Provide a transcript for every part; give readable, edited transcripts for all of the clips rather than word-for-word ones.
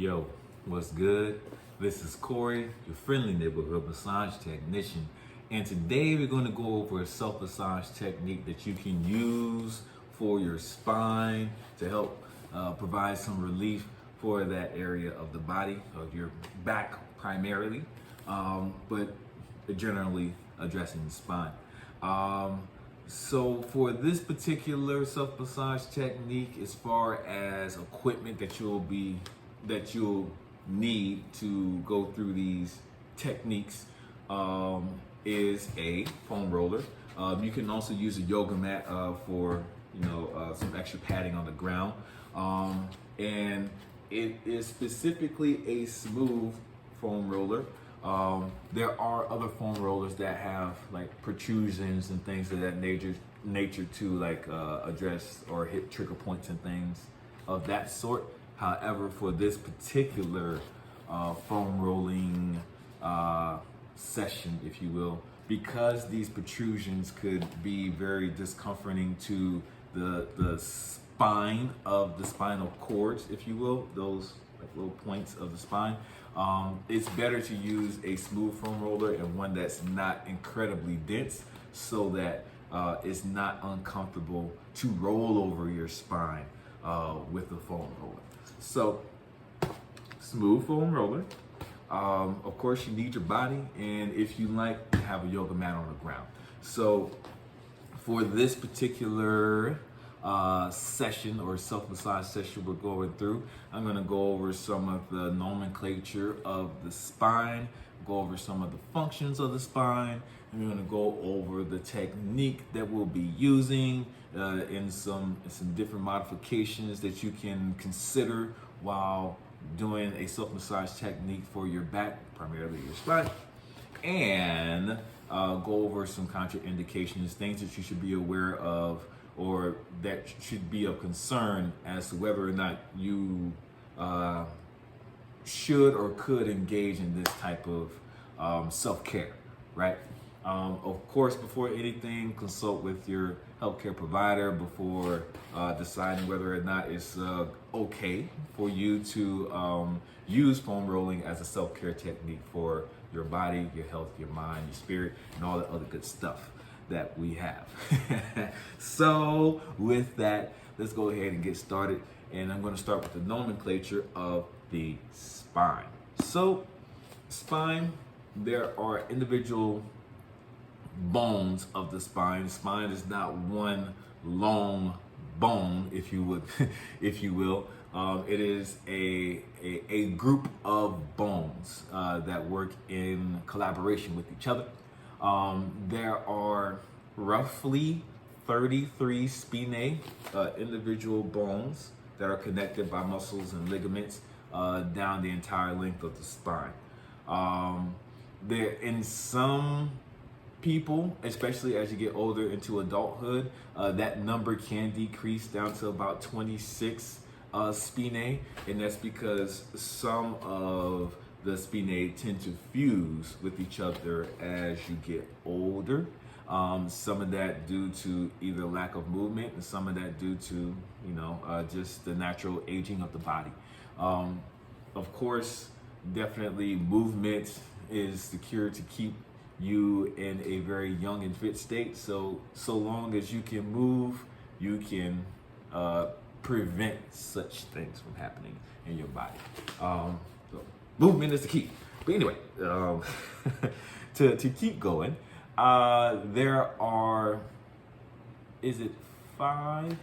Yo, what's good? This is Corey, your friendly neighborhood massage technician. And today we're going to go over a self-massage technique that you can use for your spine to help provide some relief for that area of the body, of your back primarily, but generally addressing the spine. So for this particular self-massage technique, as far as equipment that you'll need to go through these techniques, is a foam roller. You can also use a yoga mat for some extra padding on the ground, and it is specifically a smooth foam roller. There are other foam rollers that have like protrusions and things of that nature to address or hit trigger points and things of that sort. However, for this particular foam rolling session, if you will, because these protrusions could be very discomforting to the spine of the spinal cords, if you will, those like little points of the spine, it's better to use a smooth foam roller and one that's not incredibly dense, so that it's not uncomfortable to roll over your spine with the foam roller. So, smooth foam roller. Of course, you need your body, and if you like, you have a yoga mat on the ground. So, for this particular session or self-massage session we're going through, I'm going to go over some of the nomenclature of the spine, go over some of the functions of the spine, and we're going to go over the technique that we'll be using in some different modifications that you can consider while doing a self-massage technique for your back, primarily your spine, and go over some contraindications, things that you should be aware of or that should be of concern as to whether or not you should or could engage in this type of self-care, right? Of course, before anything, consult with your healthcare provider before deciding whether or not it's okay for you to use foam rolling as a self-care technique for your body, your health, your mind, your spirit, and all the other good stuff that we have. So with that, let's go ahead and get started. And I'm going to start with the nomenclature of the spine. So spine, there are individual bones of the spine. The spine is not one long bone, if you would, if you will. It is a group of bones that work in collaboration with each other. There are roughly 33 spinae, individual bones that are connected by muscles and ligaments down the entire length of the spine. There, in some people, especially as you get older into adulthood, that number can decrease down to about 26 spinae, and that's because some of the spinae tend to fuse with each other as you get older. Some of that due to either lack of movement, and some of that due to, just the natural aging of the body. Of course, definitely movement is the cure to keep you in a very young and fit state. So long as you can move, you can prevent such things from happening in your body. So movement is the key. But anyway, to keep going, there are, is it 5?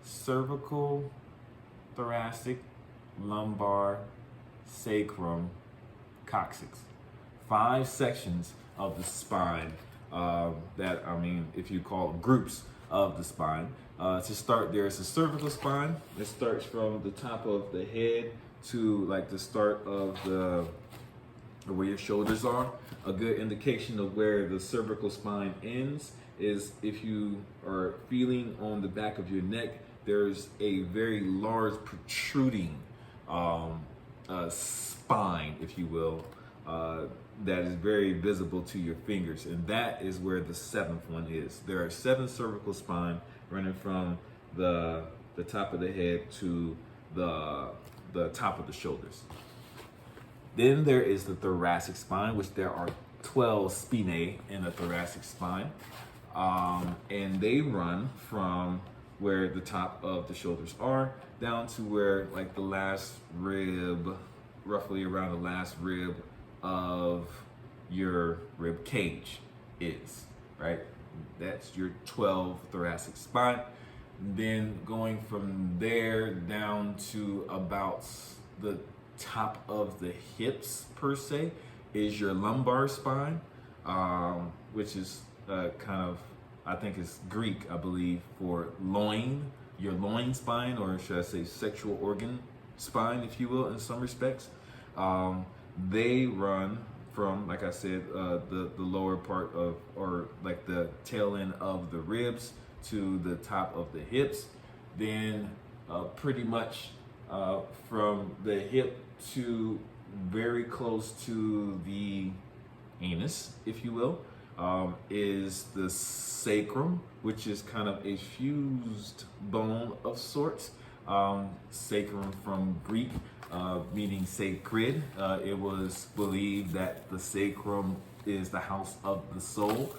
Cervical, thoracic, lumbar, sacrum, coccyx. 5 sections of the spine if you call them groups of the spine. To start, there's the cervical spine. It starts from the top of the head to like the start of where your shoulders are. A good indication of where the cervical spine ends is if you are feeling on the back of your neck, there's a very large protruding spine, if you will, that is very visible to your fingers, and that is where the 7th one is. There are 7 cervical spine running from the top of the head to the the top of the shoulders. Then there is the thoracic spine, which there are 12 spinae in the thoracic spine. And they run from where the top of the shoulders are down to where like the last rib, roughly around the last rib of your rib cage is, right? That's your 12 thoracic spine. Then going from there down to about the top of the hips per se is your lumbar spine, which is kind of, I think it's Greek, I believe, for loin, your loin spine, or should I say sexual organ spine, if you will, in some respects. They run from, like I said, the lower part of, or like the tail end of the ribs to the top of the hips. Then pretty much from the hip to very close to the anus, if you will, is the sacrum, which is kind of a fused bone of sorts. Sacrum from Greek, meaning sacred. It was believed that the sacrum is the house of the soul,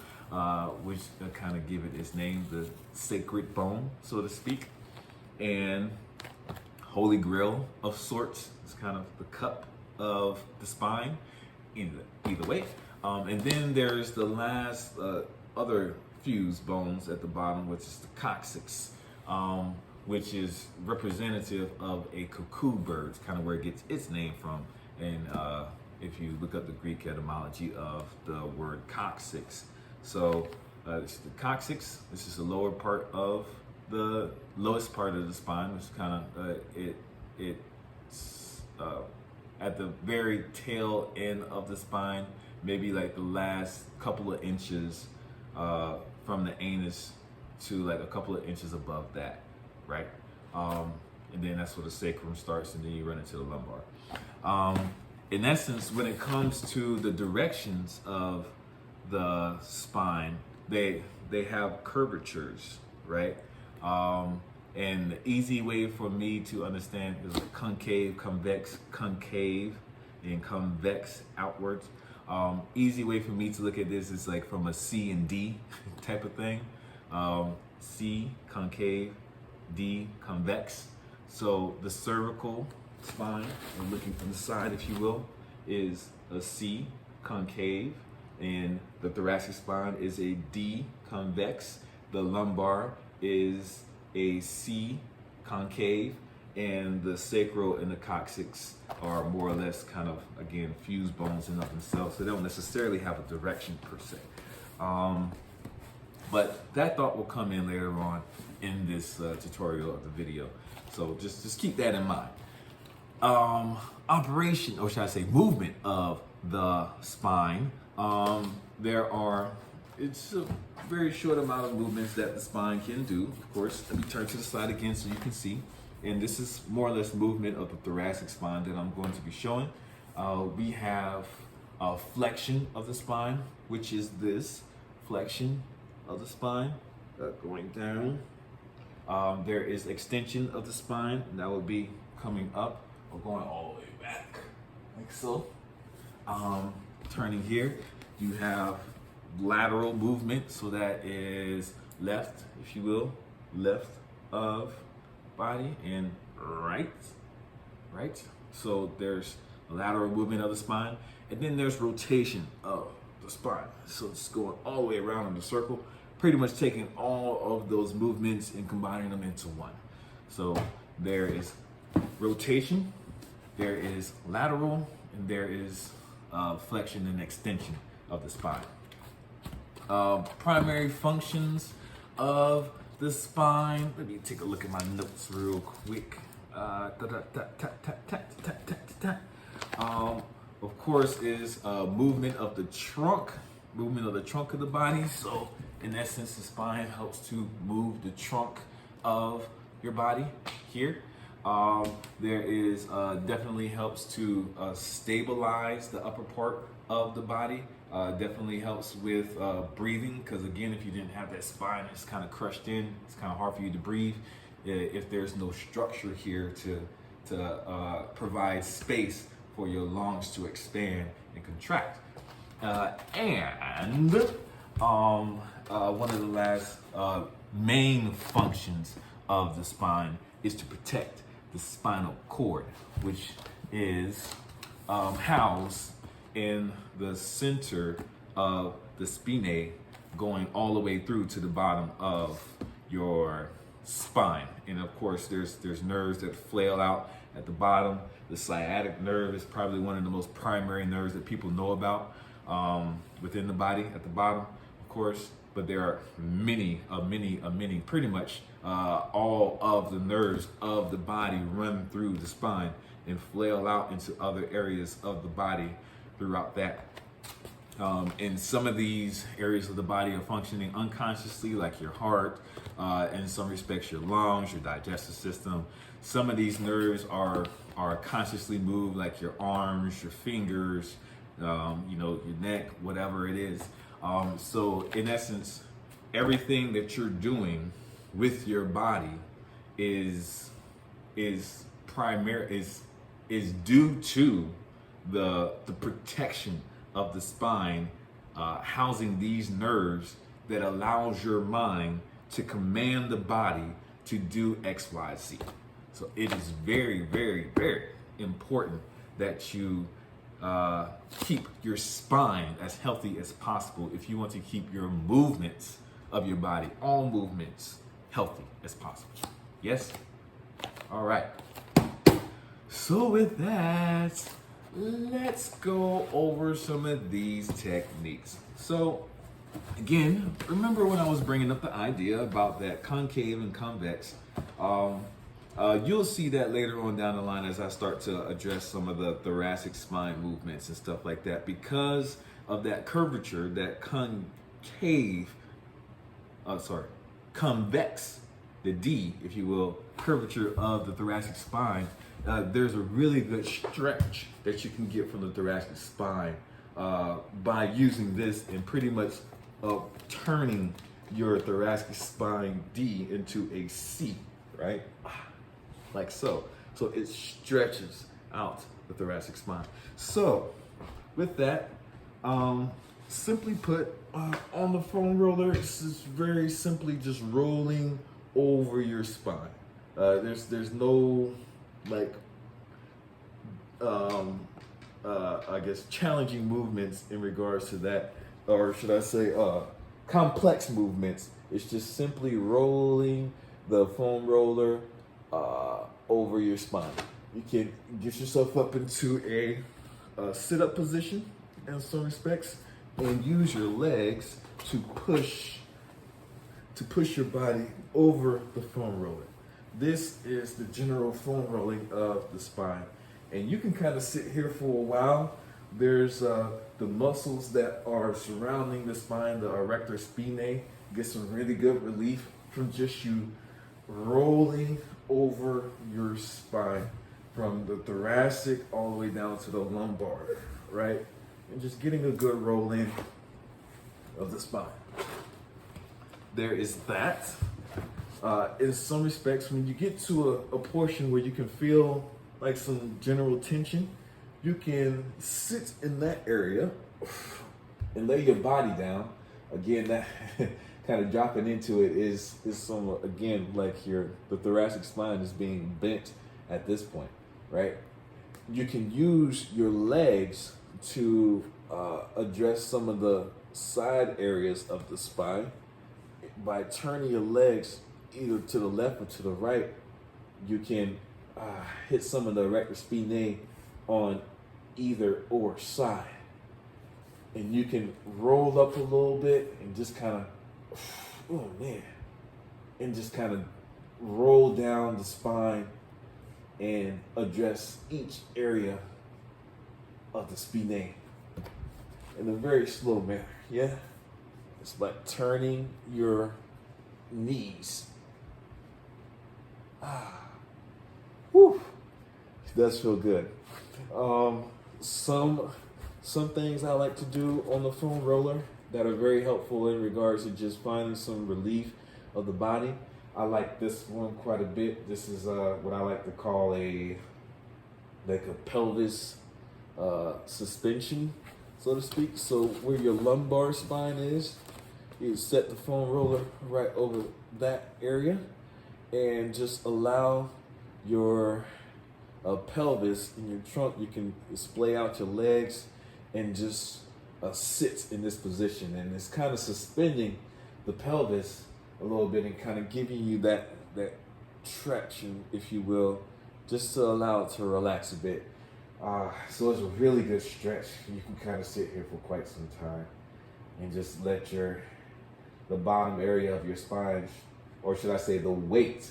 which kind of give it its name, the sacred bone, so to speak. And holy grail of sorts is kind of the cup of the spine, either way. And then there's the last other fused bones at the bottom, which is the coccyx, which is representative of a cuckoo bird. It's kind of where it gets its name from. And if you look up the Greek etymology of the word coccyx. So it's the coccyx. This is the lower part of the lowest part of the spine, which kind of it's at the very tail end of the spine, maybe like the last couple of inches from the anus to like a couple of inches above that, right? And then that's where the sacrum starts, and then you run into the lumbar. In essence, when it comes to the directions of the spine, they have curvatures, right? And the easy way for me to understand is concave, convex, concave, and convex outwards. Easy way for me to look at this is like from a C and D type of thing. C, concave, D, convex. So the cervical spine, or looking from the side, if you will, is a C, concave, and the thoracic spine is a D, convex. The lumbar is a C, concave, and the sacral and the coccyx are more or less kind of, again, fused bones in of themselves, so they don't necessarily have a direction per se. But that thought will come in later on in this tutorial of the video. So just keep that in mind. Operation, or should I say movement of the spine. It's a very short amount of movements that the spine can do. Of course, let me turn to the side again so you can see. And this is more or less movement of the thoracic spine that I'm going to be showing. We have flexion of the spine, which is this flexion of the spine going down. There is extension of the spine, and that will be coming up or going all the way back, like so. Turning here, you have lateral movement, so that is left, if you will, left of body and right. So there's lateral movement of the spine, and then there's rotation of the spine. So it's going all the way around in the circle, pretty much taking all of those movements and combining them into one. So there is rotation, there is lateral, and there is flexion and extension of the spine. Primary functions of the spine. Let me take a look at my notes real quick. Of course, is movement of the trunk of the body. So in essence, the spine helps to move the trunk of your body here. There is definitely helps to stabilize the upper part of the body. Definitely helps with breathing, because again, if you didn't have that spine, it's kind of crushed in. It's kind of hard for you to breathe if there's no structure here to provide space for your lungs to expand and contract. One of the last main functions of the spine is to protect the spinal cord, which is housed in the center of the spinae, going all the way through to the bottom of your spine. And of course, there's nerves that flail out at the bottom. The sciatic nerve is probably one of the most primary nerves that people know about within the body at the bottom, of course. But there are many, pretty much all of the nerves of the body run through the spine and flail out into other areas of the body throughout that. And some of these areas of the body are functioning unconsciously, like your heart, in some respects your lungs, your digestive system. Some of these nerves are consciously moved, like your arms, your fingers, your neck, whatever it is. So in essence, everything that you're doing with your body is due to the protection of the spine, housing these nerves that allows your mind to command the body to do X, Y, Z. So it is very, very, very important that you keep your spine as healthy as possible if you want to keep your movements of your body, all movements, healthy as possible. Yes? All right. So with that, let's go over some of these techniques. So again, remember when I was bringing up the idea about that concave and convex? You'll see that later on down the line as I start to address some of the thoracic spine movements and stuff like that. Because of that curvature, that convex, the D, if you will, curvature of the thoracic spine, there's a really good stretch that you can get from the thoracic spine by using this and pretty much turning your thoracic spine D into a C, right? Like so. So it stretches out the thoracic spine. So with that, simply put, on the foam roller, it's just very simply just rolling over your spine. There's no I guess challenging movements in regards to that, or should I say complex movements. It's just simply rolling the foam roller over your spine. You can get yourself up into a sit-up position in some respects and use your legs to push your body over the foam roller. This is the general foam rolling of the spine. And you can kind of sit here for a while. There's the muscles that are surrounding the spine, the erector spinae, get some really good relief from just you rolling over your spine from the thoracic all the way down to the lumbar, right? And just getting a good roll in of the spine. There is that. In some respects, when you get to a portion where you can feel like some general tension, you can sit in that area and lay your body down. Again, that kind of dropping into it is some, again, like the thoracic spine is being bent at this point, right? You can use your legs to address some of the side areas of the spine by turning your legs either to the left or to the right. You can hit some of the erector spinae on either or side, and you can roll up a little bit and just kind of, and just kind of roll down the spine and address each area of the spinae in a very slow manner. Yeah, it's like turning your knees. Whew. It does feel good. Some things I like to do on the foam roller that are very helpful in regards to just finding some relief of the body. I like this one quite a bit. This is what I like to call a like a pelvis suspension, so to speak. So where your lumbar spine is, you set the foam roller right over that area and just allow your pelvis in your trunk. You can splay out your legs and just sit in this position, and it's kind of suspending the pelvis a little bit and kind of giving you that traction, if you will, just to allow it to relax a bit. So it's a really good stretch. You can kind of sit here for quite some time and just let the bottom area of your spine, or should I say the weight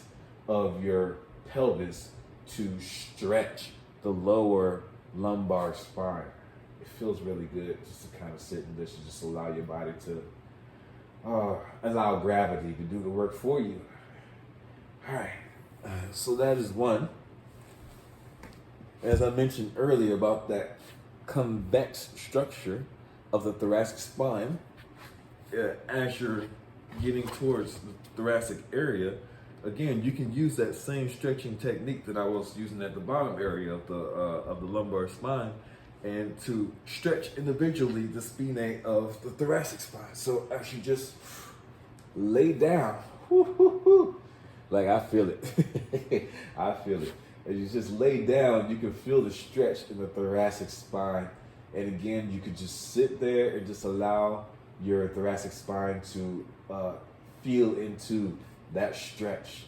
of your pelvis, to stretch the lower lumbar spine. It feels really good just to kind of sit in this and just allow your body to allow gravity to do the work for you. All right, so that is one. As I mentioned earlier about that convex structure of the thoracic spine, as you're getting towards the thoracic area, again, you can use that same stretching technique that I was using at the bottom area of the lumbar spine, and to stretch individually the spinae of the thoracic spine. So as you just lay down, like I feel it, I feel it. As you just lay down, you can feel the stretch in the thoracic spine. And again, you could just sit there and just allow your thoracic spine to feel into that stretch,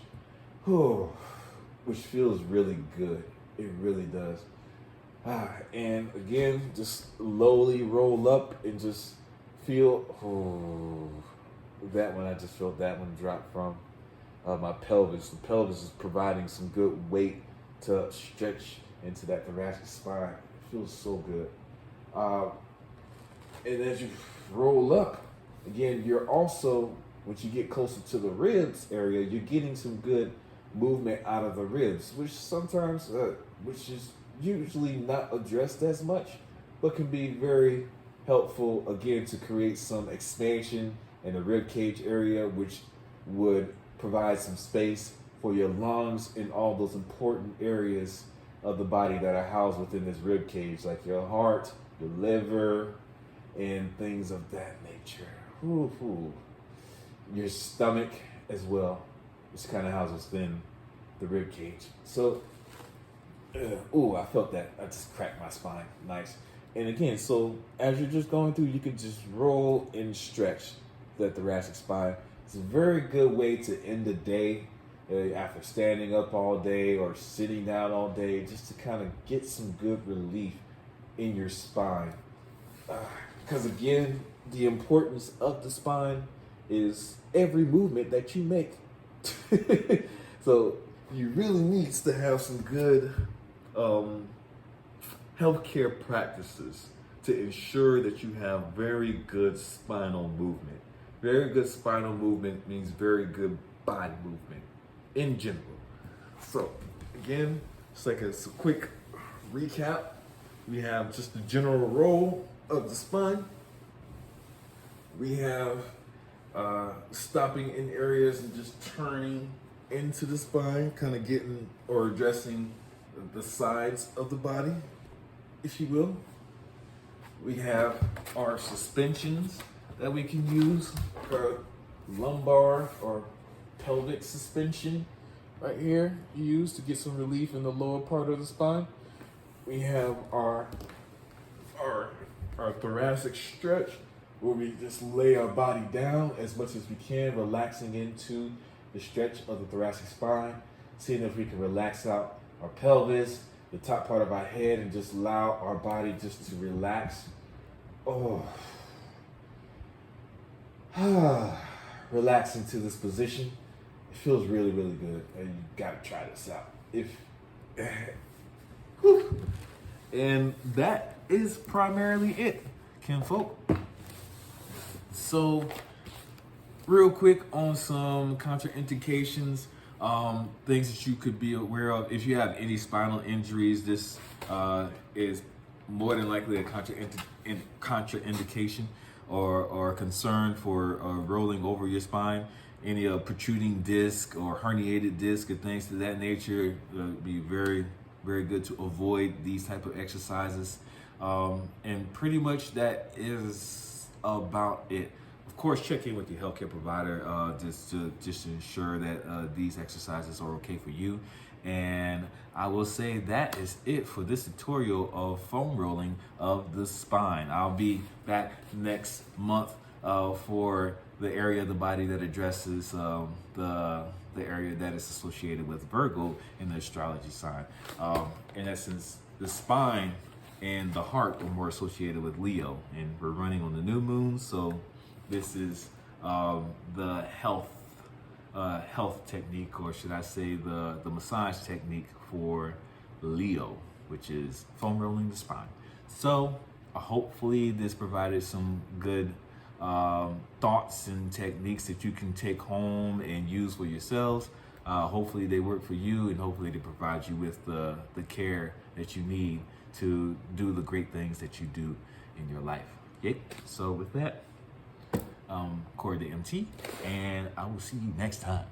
which feels really good. It really does. And again, just slowly roll up and just feel that one. I just felt that one drop from my pelvis. The pelvis is providing some good weight to stretch into that thoracic spine. It feels so good. And as you roll up, again, you're also, once you get closer to the ribs area, you're getting some good movement out of the ribs, which sometimes, which is usually not addressed as much, but can be very helpful, again, to create some expansion in the rib cage area, which would provide some space for your lungs and all those important areas of the body that are housed within this rib cage, like your heart, your liver, and things of that nature. Your stomach as well, which kind of houses within the rib cage. So, I felt that. I just cracked my spine. Nice. And again, so as you're just going through, you can just roll and stretch the thoracic spine. It's a very good way to end the day after standing up all day or sitting down all day, just to kind of get some good relief in your spine. Because again, the importance of the spine is every movement that you make. So you really need to have some good healthcare practices to ensure that you have very good spinal movement. Very good spinal movement means very good body movement in general. So again, it's like a quick recap. We have just the general roll of the spine. We have stopping in areas and just turning into the spine, kind of getting or addressing the sides of the body, if you will. We have our suspensions that we can use for lumbar or pelvic suspension right here, you use to get some relief in the lower part of the spine. We have our thoracic stretch, where we just lay our body down as much as we can, relaxing into the stretch of the thoracic spine, seeing if we can relax out our pelvis, the top part of our head, and just allow our body just to relax. Relax into this position. It feels really, really good, and you gotta try this out. And that is primarily it, kinfolk. So, real quick on some contraindications, things that you could be aware of. If you have any spinal injuries, this is more than likely a contraindication or concern for rolling over your spine. Any protruding disc or herniated disc or things to that nature would be very very good to avoid these type of exercises. And pretty much that is about it. Of course, check in with your healthcare provider just to ensure that these exercises are okay for you. And I will say that is it for this tutorial of foam rolling of the spine. I'll be back next month for the area of the body that addresses the area that is associated with Virgo in the astrology sign. In essence, the spine and the heart are more associated with Leo, and we're running on the new moon, so this is the health technique, or should I say the massage technique for Leo, which is foam rolling the spine. So hopefully this provided some good thoughts and techniques that you can take home and use for yourselves. Hopefully they work for you, and hopefully they provide you with the care that you need to do the great things that you do in your life. Okay, so with that, Corey the MT, and I will see you next time.